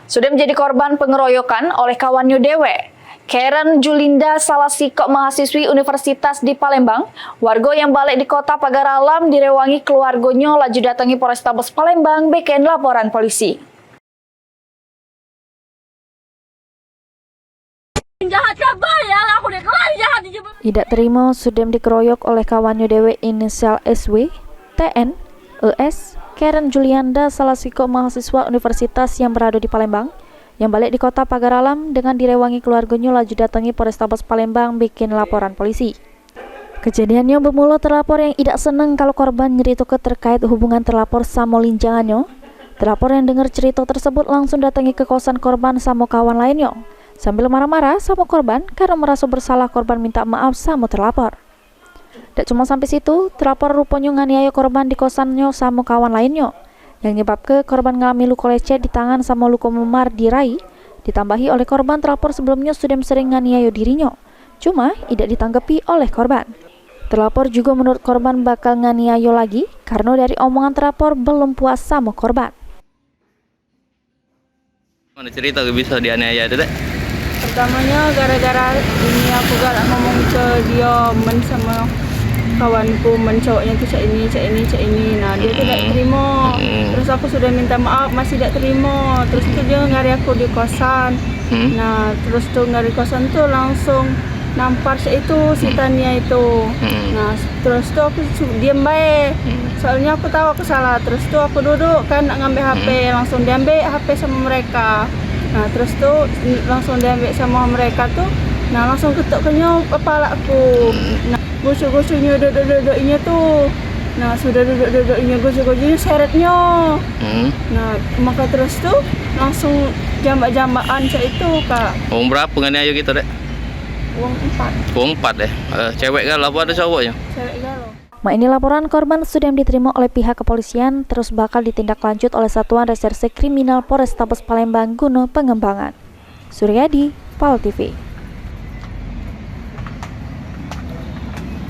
Sudah menjadi korban pengeroyokan oleh kawannya dewe. Karen Julinda salah sikok mahasiswi universitas di Palembang, warga yang balik di kota Pagar Alam direwangi keluarganya laju datangi Polrestabes Palembang beken laporan polisi. Tidak terima Sudem dikeroyok oleh kawannya dewe inisial SW, TN, ES, Karen Julianda salah sikok mahasiswa universitas yang berada di Palembang, yang balik di kota Pagar Alam dengan direwangi keluarganya laju datangi Polrestabes Palembang bikin laporan polisi. Kejadiannya bermula terlapor yang tidak senang kalau korban nyerita terkait hubungan terlapor sama linjangannya. Terlapor yang dengar cerita tersebut langsung datangi ke kosan korban sama kawan lainnya, sambil marah-marah sama korban karena merasa bersalah korban minta maaf sama terlapor. Tak cuma sampai situ, terlapor rupanya nganiaya korban di kosannya sama kawan lainnya, yang nyebabkan korban ngalami luka lecet di tangan sama luka memar di rai, ditambahi oleh korban terlapor sebelumnya sudah sering nganiaya dirinya, cuma tidak ditanggapi oleh korban. Terlapor juga menurut korban bakal nganiaya lagi karena dari omongan terlapor belum puas sama korban. Mana cerita bisa dianiaya itu deh? Pertamanya gara-gara ini aku galak ngomong ke dia sama kawanku cowoknya tuh cak ini. Nah dia tidak terima. Terus aku sudah minta maaf masih tidak terima. Terus itu dia ngari aku di kosan. Nah terus tuh ngari kosan tuh langsung nampar itu si Tania itu. Nah terus tuh aku diam baik. Soalnya aku tahu aku salah. Terus tuh aku duduk kan ngambil HP, langsung diambil HP sama mereka. Nah terus tuh langsung diambil sama mereka tuh. Nah langsung ketuknya kepala aku. Nah gosok-gosoknya duduk-duduknya tuh. Nah sudah duduk-duduknya gosok-gosoknya seretnya. Nah maka terus tuh langsung jambak-jambakan itu kak. Uang berapa nganiaya gitu deh? Uang 4. Uang 4 deh. Cewek galau apa ada cowoknya? Cewek galau. Ini laporan korban sudah diterima oleh pihak kepolisian, terus bakal ditindaklanjut oleh Satuan Reserse Kriminal Polrestabes Palembang guna pengembangan. Suryadi, PAL TV.